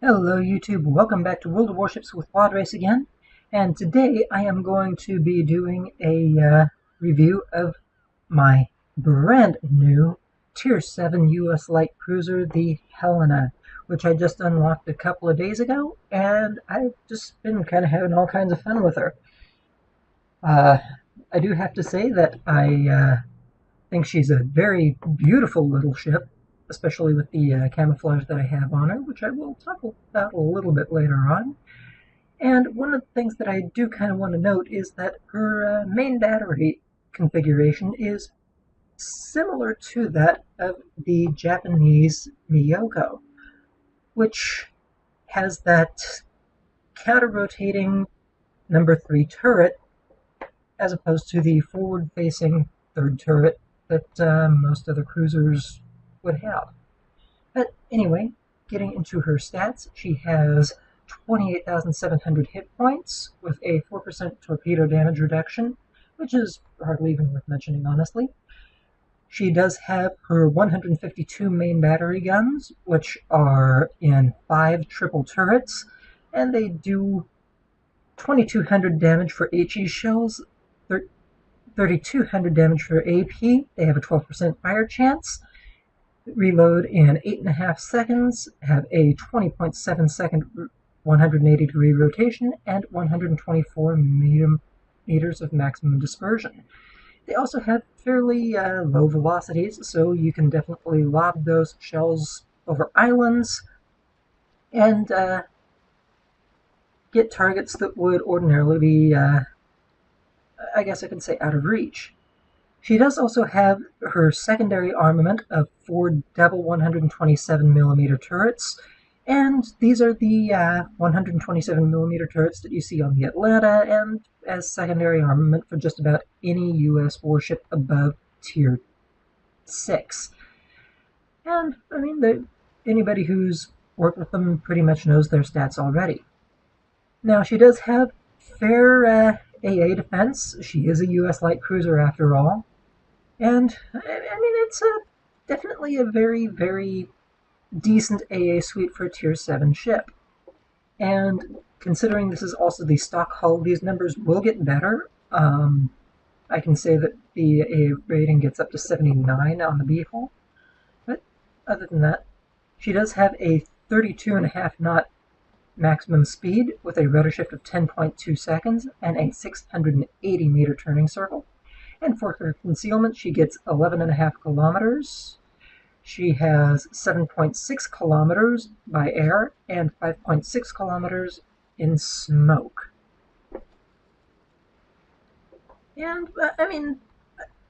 Hello YouTube, welcome back to World of Warships with Wadres again, and today I am going to be doing a review of my brand new Tier 7 US light cruiser, the Helena, which I just unlocked a couple of days ago, and I've just been kind of having all kinds of fun with her. I do have to say that I think she's a very beautiful little ship, especially with the camouflage that I have on her, which I will talk about a little bit later on. And one of the things that I do kind of want to note is that her main battery configuration is similar to that of the Japanese Miyoko, which has that counter-rotating number 3 turret as opposed to the forward-facing third turret that most other cruisers would have. But anyway, getting into her stats, she has 28,700 hit points with a 4% torpedo damage reduction, which is hardly even worth mentioning, honestly. She does have her 152 main battery guns, which are in 5 triple turrets, and they do 2,200 damage for HE shells, 3,200 damage for AP. They have a 12% fire chance, reload in 8.5 seconds, have a 20.7 second 180 degree rotation, and 124 meters of maximum dispersion. They also have fairly low velocities, so you can definitely lob those shells over islands and get targets that would ordinarily be, I guess I could say, out of reach. She does also have her secondary armament of 4 double 127mm turrets, and these are the 127mm turrets that you see on the Atlanta, and as secondary armament for just about any US warship above Tier 6. And, I mean, anybody who's worked with them pretty much knows their stats already. Now, she does have fair AA defense. She is a US light cruiser after all. And, I mean, it's definitely a very, very decent AA suite for a Tier 7 ship. And considering this is also the stock hull, these numbers will get better. I can say that the AA rating gets up to 79 on the B hull. But other than that, she does have a 32.5 knot maximum speed with a rudder shift of 10.2 seconds and a 680 meter turning circle. And for her concealment, she gets 11.5 kilometers. She has 7.6 kilometers by air and 5.6 kilometers in smoke. And, I mean,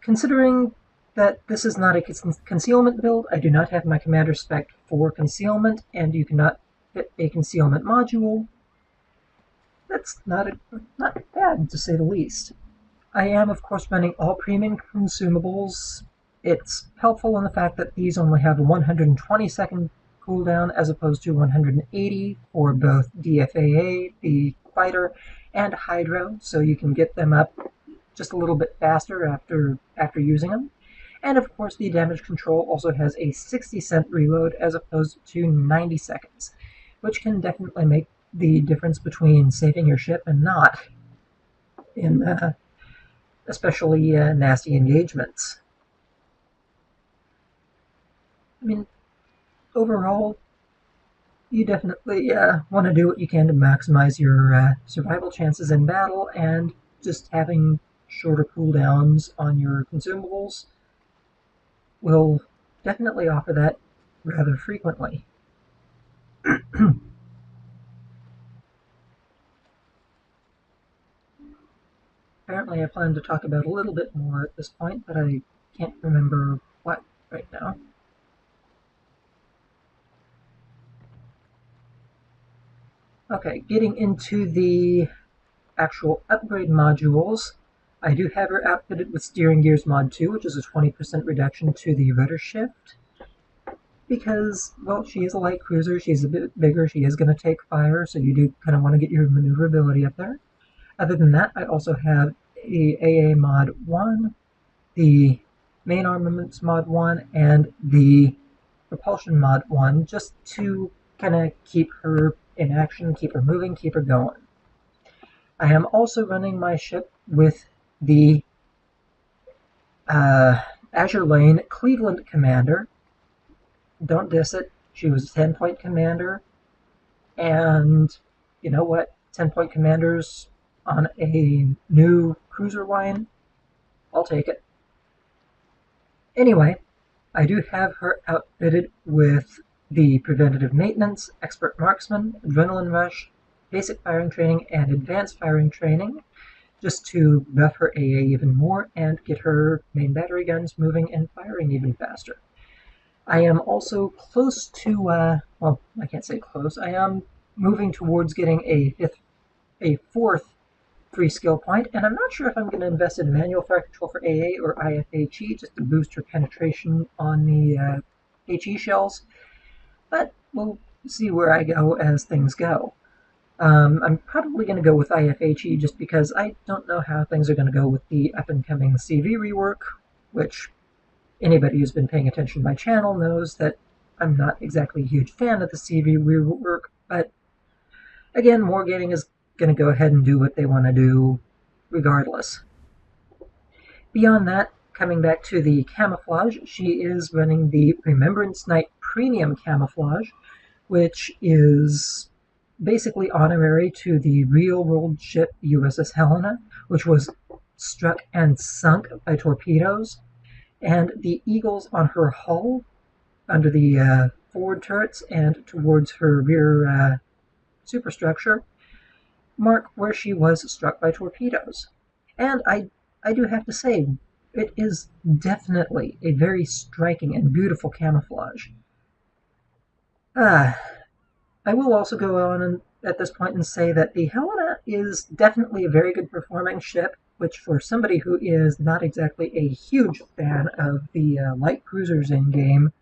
considering that this is not a concealment build, I do not have my commander spec for concealment, and you cannot fit a concealment module. That's not bad, to say the least. I am, of course, running all premium consumables. It's helpful in the fact that these only have a 120-second cooldown as opposed to 180 for both DFAA, the fighter, and Hydro, so you can get them up just a little bit faster after using them. And of course, the damage control also has a 60-second reload as opposed to 90 seconds, which can definitely make the difference between saving your ship and not in especially nasty engagements. I mean, overall, you definitely want to do what you can to maximize your survival chances in battle, and just having shorter cooldowns on your consumables will definitely offer that rather frequently. Apparently I plan to talk about a little bit more at this point, but I can't remember what right now. Okay, getting into the actual upgrade modules, I do have her outfitted with Steering Gears Mod 2, which is a 20% reduction to the rudder shift. Because, well, she is a light cruiser, she's a bit bigger, she is going to take fire, so you do kind of want to get your maneuverability up there. Other than that, I also have the AA Mod 1, the Main Armaments Mod 1, and the Propulsion Mod 1, just to kind of keep her in action, keep her moving, keep her going. I am also running my ship with the Azure Lane Cleveland Commander. Don't diss it. She was a 10-point commander, and you know what? 10-point commanders on a new cruiser line, I'll take it. Anyway, I do have her outfitted with the Preventative Maintenance, Expert Marksman, Adrenaline Rush, Basic Firing Training, and Advanced Firing Training, just to buff her AA even more and get her main battery guns moving and firing even faster. I am also close to, well, I can't say close, I am moving towards getting a fourth free skill point, and I'm not sure if I'm going to invest in manual fire control for AA or IFHE just to boost her penetration on the HE shells, but we'll see where I go as things go. I'm probably going to go with IFHE just because I don't know how things are going to go with the up-and-coming CV rework, which anybody who's been paying attention to my channel knows that I'm not exactly a huge fan of the CV rework, but again, Wargaming is going to go ahead and do what they want to do regardless. Beyond that, coming back to the camouflage, she is running the Remembrance Night Premium Camouflage, which is basically honorary to the real-world ship USS Helena, which was struck and sunk by torpedoes, and the eagles on her hull, under the forward turrets and towards her rear superstructure, mark where she was struck by torpedoes. And I do have to say, it is definitely a very striking and beautiful camouflage. I will also go on at this point and say that the Helena is definitely a very good performing ship, which for somebody who is not exactly a huge fan of the light cruisers in-game,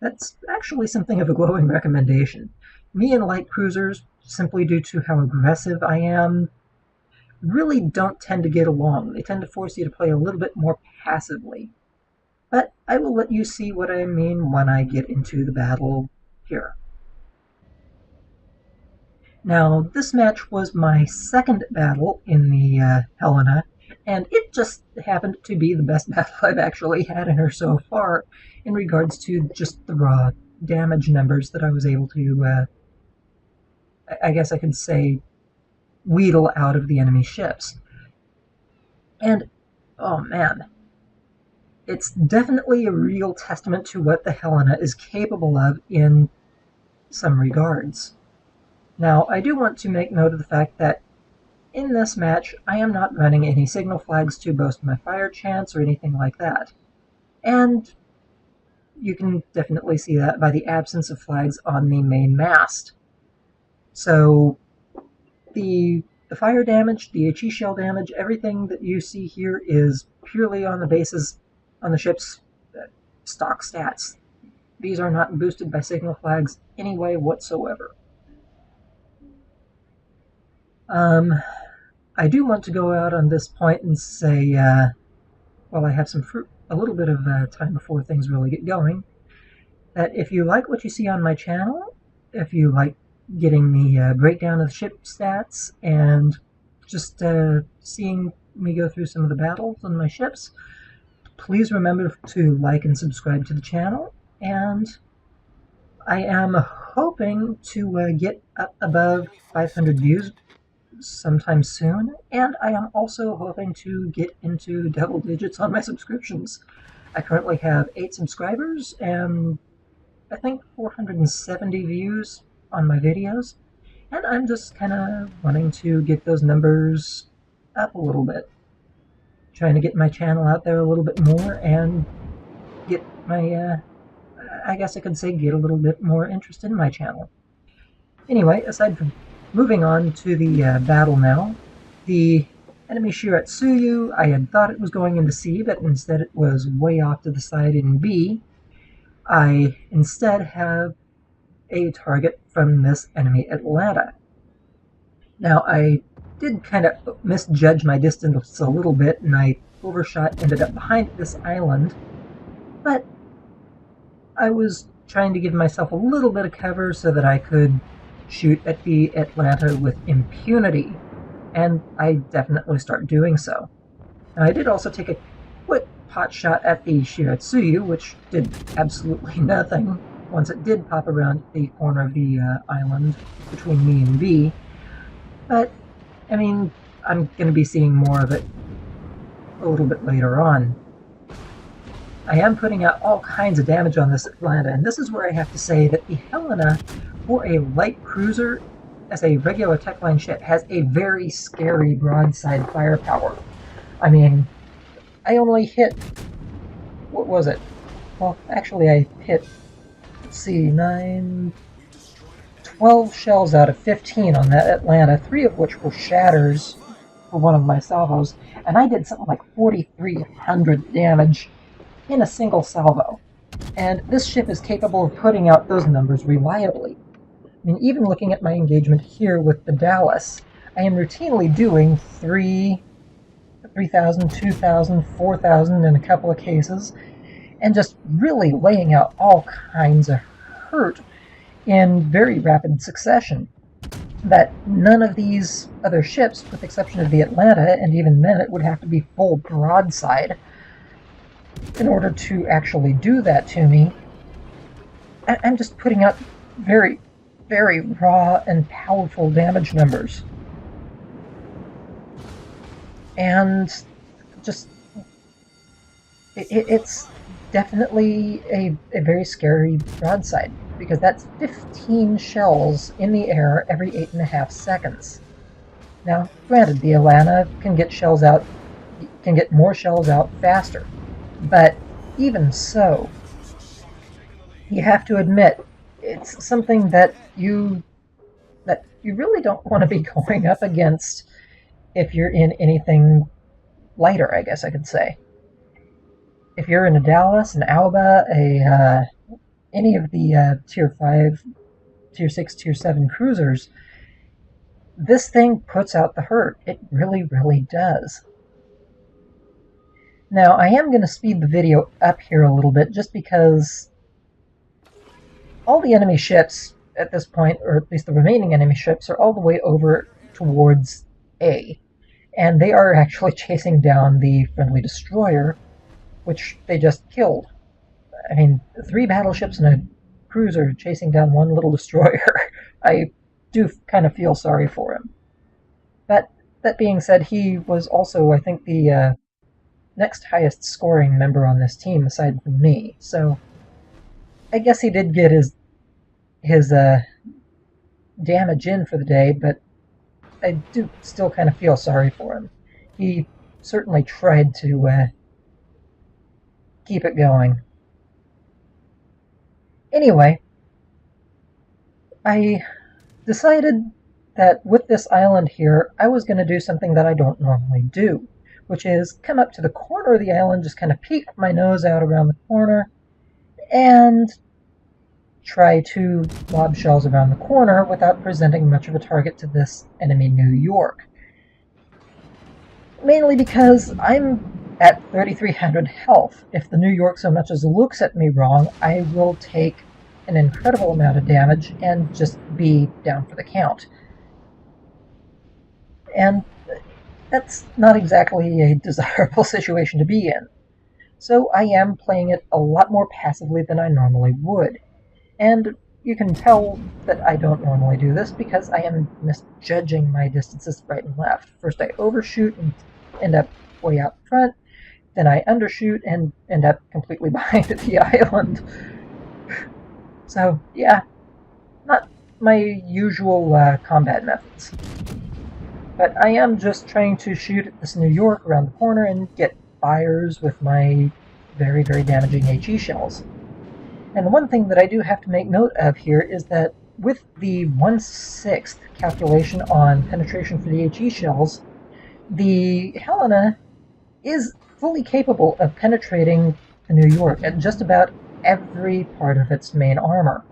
that's actually something of a glowing recommendation. Me and light cruisers, simply due to how aggressive I am, really don't tend to get along. They tend to force you to play a little bit more passively. But I will let you see what I mean when I get into the battle here. Now, this match was my second battle in the Helena, and it just happened to be the best battle I've actually had in her so far in regards to just the raw damage numbers that I was able to, I guess I could say, wheedle out of the enemy ships. And, oh man, it's definitely a real testament to what the Helena is capable of in some regards. Now, I do want to make note of the fact that in this match, I am not running any signal flags to boast my fire chance or anything like that. And you can definitely see that by the absence of flags on the main mast. So, the fire damage, the HE shell damage, everything that you see here is purely on the basis on the ship's stock stats. These are not boosted by signal flags any way whatsoever. I do want to go out on this point and say, while I have a little bit of time before things really get going, that if you like what you see on my channel, if you like getting the breakdown of the ship stats and just seeing me go through some of the battles on my ships, please remember to like and subscribe to the channel. And I am hoping to get up above 500 views sometime soon, and I am also hoping to get into double digits on my subscriptions. I currently have 8 subscribers and I think 470 views on my videos, and I'm just kind of wanting to get those numbers up a little bit. Trying to get my channel out there a little bit more and get my, I guess I could say, get a little bit more interest in my channel. Anyway, aside from moving on to the battle now, the enemy Shiratsuyu, I had thought it was going into C, but instead it was way off to the side in B. I instead have a target from this enemy Atlanta. Now, I did kind of misjudge my distance a little bit, and I overshot, ended up behind this island, but I was trying to give myself a little bit of cover so that I could shoot at the Atlanta with impunity, and I definitely start doing so. Now, I did also take a quick pot shot at the Shiratsuyu, which did absolutely nothing once it did pop around the corner of the island between me and B. But, I mean, I'm going to be seeing more of it a little bit later on. I am putting out all kinds of damage on this Atlanta, and this is where I have to say that the Helena, for a light cruiser, as a regular techline ship, has a very scary broadside firepower. I mean, I only hit, what was it? Well, actually I hit, let's see, 12 shells out of 15 on that Atlanta, 3 of which were shatters for one of my salvos, and I did something like 4,300 damage in a single salvo. And this ship is capable of putting out those numbers reliably. I mean, even looking at my engagement here with the Dallas, I am routinely doing 3,000, 2,000, 4,000 in a couple of cases, and just really laying out all kinds of hurt in very rapid succession that none of these other ships, with the exception of the Atlanta, and even then it would have to be full broadside in order to actually do that to me. I'm just putting out very, very raw and powerful damage numbers. And just, it's definitely a very scary broadside, because that's 15 shells in the air every 8.5 seconds. Now, granted, the Atlanta can get more shells out faster, but even so, you have to admit, it's something that you really don't want to be going up against if you're in anything lighter, I guess I could say. If you're in a Dallas, an Alba, any of the Tier 5, Tier 6, Tier 7 cruisers, this thing puts out the hurt. It really, really does. Now, I am going to speed the video up here a little bit, just because all the enemy ships at this point, or at least the remaining enemy ships, are all the way over towards A. And they are actually chasing down the friendly destroyer, which they just killed. I mean, 3 battleships and a cruiser chasing down one little destroyer. I do kind of feel sorry for him. But that being said, he was also, I think, the next highest scoring member on this team aside from me, so I guess he did get his damage in for the day, but I do still kind of feel sorry for him. He certainly tried to keep it going. Anyway, I decided that with this island here, I was going to do something that I don't normally do, which is come up to the corner of the island, just kind of peek my nose out around the corner, and try to lob shells around the corner without presenting much of a target to this enemy New York. Mainly because I'm at 3,300 health. If the New York so much as looks at me wrong, I will take an incredible amount of damage and just be down for the count. And that's not exactly a desirable situation to be in. So I am playing it a lot more passively than I normally would. And you can tell that I don't normally do this because I am misjudging my distances right and left. First I overshoot and end up way out front, then I undershoot and end up completely behind the island. So yeah, not my usual combat methods. But I am just trying to shoot at this New York around the corner and get fires with my very, very damaging HE shells. And the one thing that I do have to make note of here is that with the 1/6 calculation on penetration for the HE shells, the Helena is fully capable of penetrating the New York at just about every part of its main armor.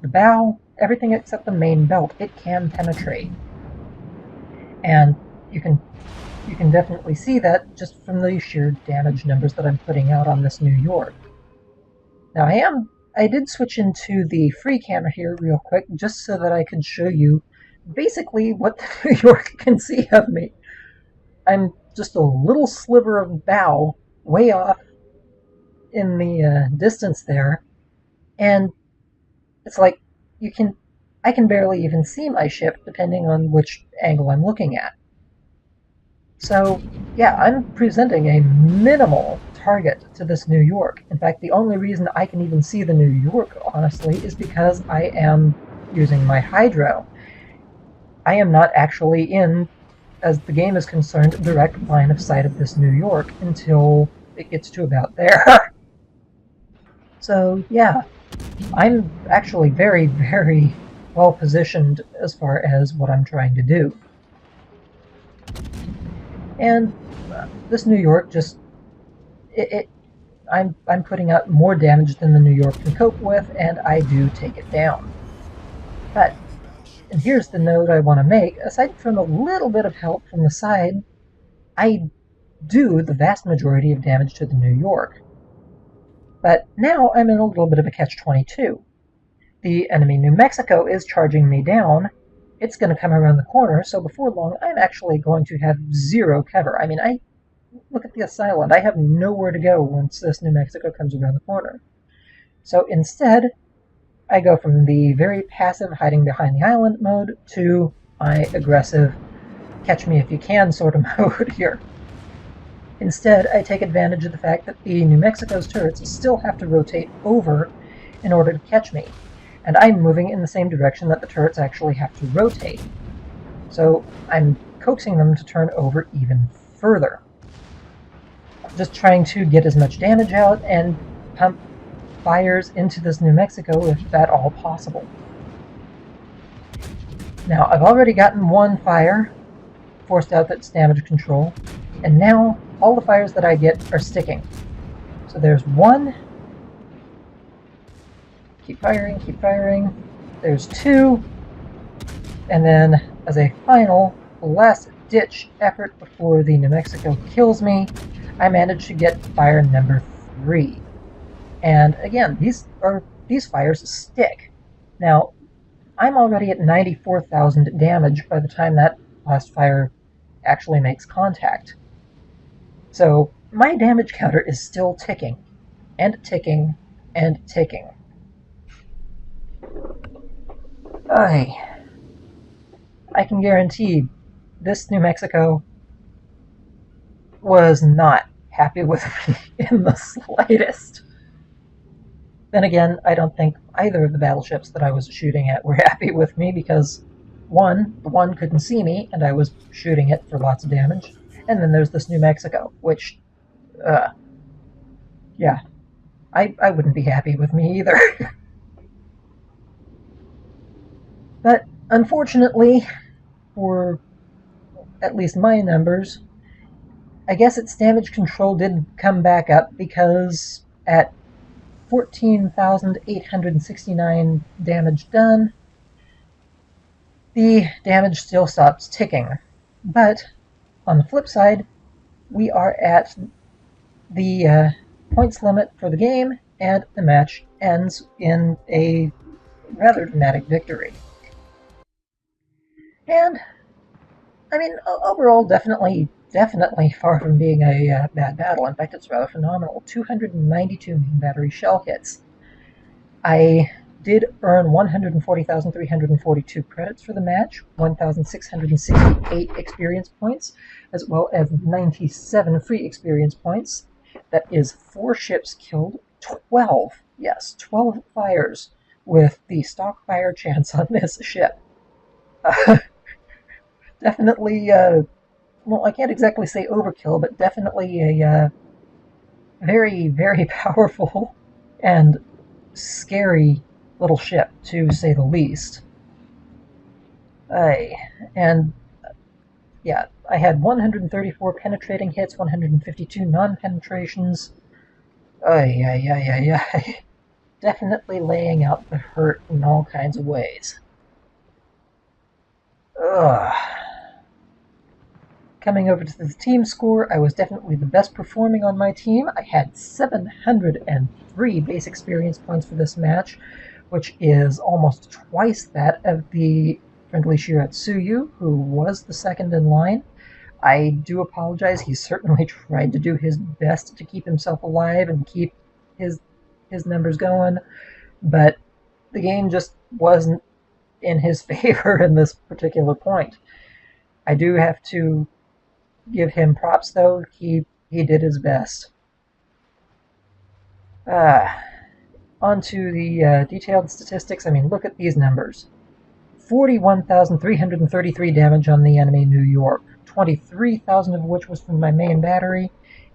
The bow, everything except the main belt, it can penetrate. And you can definitely see that just from the sheer damage numbers that I'm putting out on this New York. Now I I did switch into the free camera here real quick, just so that I could show you basically what the New York can see of me. I'm just a little sliver of bow way off in the distance there, and it's like I can barely even see my ship depending on which angle I'm looking at. So yeah, I'm presenting a minimal target to this New York. In fact, the only reason I can even see the New York, honestly, is because I am using my hydro. I am not actually in, as the game is concerned, direct line of sight of this New York until it gets to about there. So yeah, I'm actually very, very well positioned as far as what I'm trying to do. And this New York just, I'm putting out more damage than the New York can cope with, and I do take it down. But, and here's the note I want to make, aside from a little bit of help from the side, I do the vast majority of damage to the New York. But now I'm in a little bit of a catch-22. The enemy New Mexico is charging me down. It's going to come around the corner, so before long I'm actually going to have zero cover. I mean, look at this island. I have nowhere to go once this New Mexico comes around the corner. So instead, I go from the very passive hiding behind the island mode to my aggressive catch me if you can sort of mode here. Instead, I take advantage of the fact that the New Mexico's turrets still have to rotate over in order to catch me, and I'm moving in the same direction that the turrets actually have to rotate. So I'm coaxing them to turn over even further. Just trying to get as much damage out and pump fires into this New Mexico if at all possible. Now, I've already gotten one fire, forced out its damage control, and now all the fires that I get are sticking. So there's one. Keep firing, keep firing. There's two. And then, as a final, last-ditch effort before the New Mexico kills me, I managed to get fire number 3. And again, these fires stick. Now, I'm already at 94,000 damage by the time that last fire actually makes contact. So my damage counter is still ticking, and ticking, and ticking. I can guarantee this New Mexico was not happy with me in the slightest. Then again, I don't think either of the battleships that I was shooting at were happy with me because, one couldn't see me, and I was shooting it for lots of damage. And then there's this New Mexico, which, yeah, I wouldn't be happy with me either. But, unfortunately, for at least my numbers, I guess its damage control did come back up because at 14,869 damage done, the damage still stops ticking. But on the flip side, we are at the points limit for the game, and the match ends in a rather dramatic victory. And, I mean, overall, definitely far from being a bad battle. In fact, it's rather phenomenal. 292 main battery shell hits. I did earn 140,342 credits for the match, 1,668 experience points, as well as 97 free experience points. That is 4 ships killed, 12 fires with the stock fire chance on this ship. Definitely, well, I can't exactly say overkill, but definitely a very, very powerful and scary little ship, to say the least. And yeah, I had 134 penetrating hits, 152 non-penetrations. Definitely laying out the hurt in all kinds of ways. Ugh. coming over to the team score, I was definitely the best performing on my team. I had 703 base experience points for this match, which is almost twice that of the friendly Shiratsuyu, who was the second in line. I do apologize. He certainly tried to do his best to keep himself alive and keep his numbers going, but the game just wasn't in his favor in this particular point. I do have to give him props, though. He did his best. On to the detailed statistics. I mean, look at these numbers. 41,333 damage on the enemy New York, 23,000 of which was from my main battery,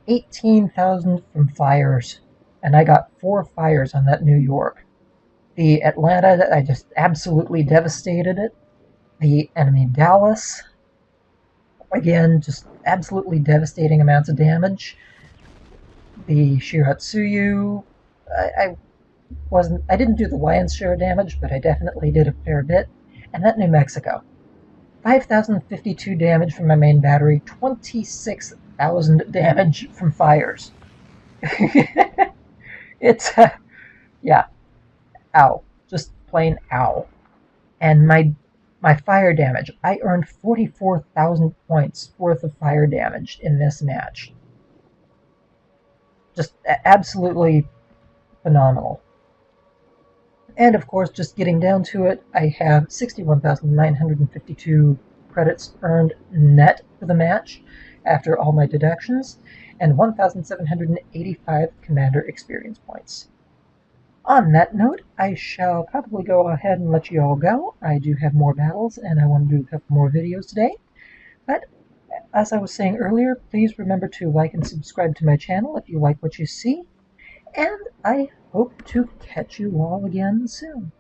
18,000 from fires, and I got 4 fires on that New York. The Atlanta, I just absolutely devastated it. The enemy Dallas, again, just absolutely devastating amounts of damage. The Shiratsuyu, I didn't do the lion's share damage, but I definitely did a fair bit. And that New Mexico, 5,052 damage from my main battery, 26,000 damage from fires. It's, yeah, ow, just plain ow. And my fire damage, I earned 44,000 points worth of fire damage in this match. Just absolutely phenomenal. And of course, just getting down to it, I have 61,952 credits earned net for the match after all my deductions, and 1,785 commander experience points. On that note, I shall probably go ahead and let you all go. I do have more battles, and I want to do a couple more videos today. But as I was saying earlier, please remember to like and subscribe to my channel if you like what you see. And I hope to catch you all again soon.